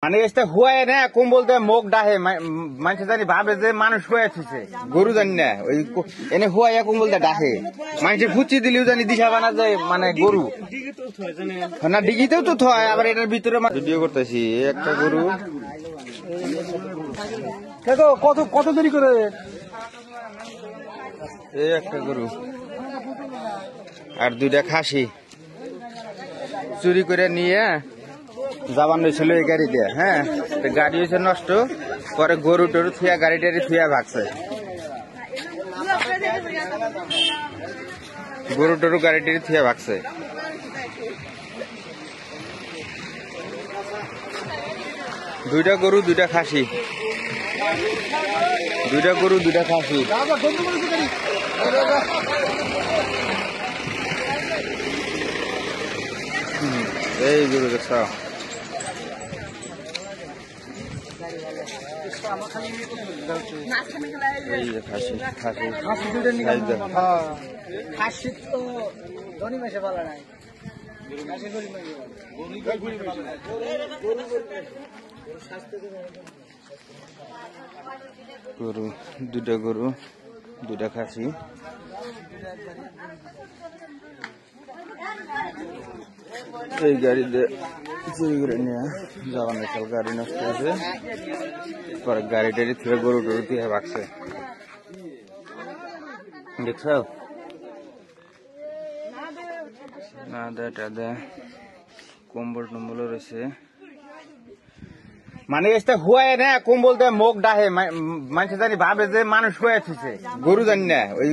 মানে এটা হুয়ায় না কম বলতে মুখ ডাহে মানুষ জানি ভাবে যে মানুষ হুয়াছে গরু জানি না ওই এনে হুয়াইয়া কম বলতে ডাহে মানুষে ফুচি দিলেও জানি দিশা বানা যায় মানে গরু না ডিগিতেও তো থয় আবার এটার ভিতরে ভিডিও করতেছি একটা গরু কত কত দেরি করে এই একটা গরু আর দুইটা খাসি চুরি করে নিয়ে যাবান হয়েছিল এই গাড়ি দিয়ে। হ্যাঁ, গাড়ি হয়েছে নষ্ট, পরে গরু টরু থুয়া গাড়ি টাড়ি থুয়া ভাগছে, গরু টরু গাড়ি টাড়ি থুয়া ভাগছে। দুইটা গরু দুইটা খাসি, দুইটা গরু দুইটা খাসি। এই গরু দেখছ এই যে খাসি খাসি খাসি তো ধনী মেশে ভালো নাই গরু দুইটা গরু দুইটা খাসি। এই গাড়িতে চুরি করে নিয়ে যাওয়া নেই, গাড়ি নষ্ট হয়েছে, পরে গাড়ি টাড়ি থেকে গরু টরু দিয়ে ভাগছে। দেখছ না দে কম্বল টম্বল রয়েছে। মানে এটা হুয়ায় না কম বলতে মুখ ডাহে মানুষ জানি ভাবে যে মানুষ হুয়াছে গরু জানি না ওই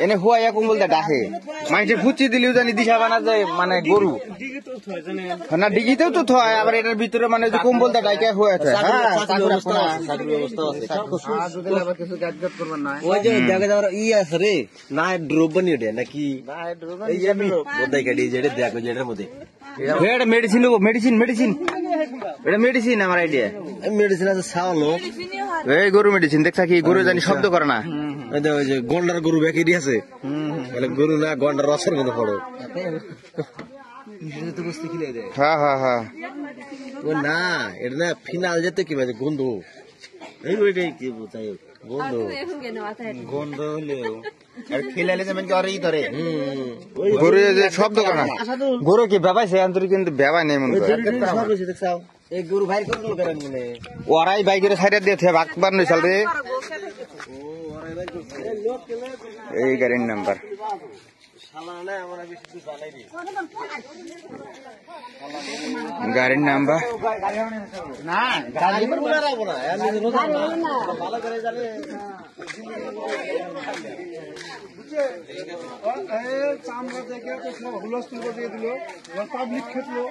এনে হুয়াইয়া কম বলতে ডাহে মানুষে ফুচি দিলেও জানি দিশা বানা যায় মানে গরু না ডিগিতেও তো থয় আবার এটার ভিতরে মানে কম বলতে ডাইকা হুয়াছে। ওই যে দেখে যাওয়ার ই আছে রে না ড্রপ বানিয়ে দেয় নাকি দেখো যেটার মধ্যে মেডিসিন মেডিসিন মেডিসিন এটা মেডিসিন আমার আইডিয়া মেডিসিন আছে ছাওয়ালো এই গরু মেডিসিন দেখছা কি গরু জানি শব্দ করে না ওই যে গন্ডার গরু ব্যাকি আছে গরু না গন্ডার রসের মধ্যে পড়ো হ্যাঁ হ্যাঁ হ্যাঁ না এটা না ফিনাল যেতে কি বাজে গন্ধ এই ওইটাই কি বোঝাই গন্ধ গন্ধ হলেও আর খেলালে যেমন জ্বর ই ধরে গরু যে শব্দ করে না গরু কি বেবাইছে আন্তরিক কিন্তু বেবাই নেই মনে হয় এই গরু ভাই করলো কেন মনে ওরাই বাইকের সাইডে দিয়ে ভাগবার নই চল রে এই গাড়ির নাম্বার গাড়ির নাম্বার না গাড়ি বলে রাখবো না ভালো করে জানে চামড়া দেখে তো সব হুলস্থুল করে দিল পাবলিক খেতলো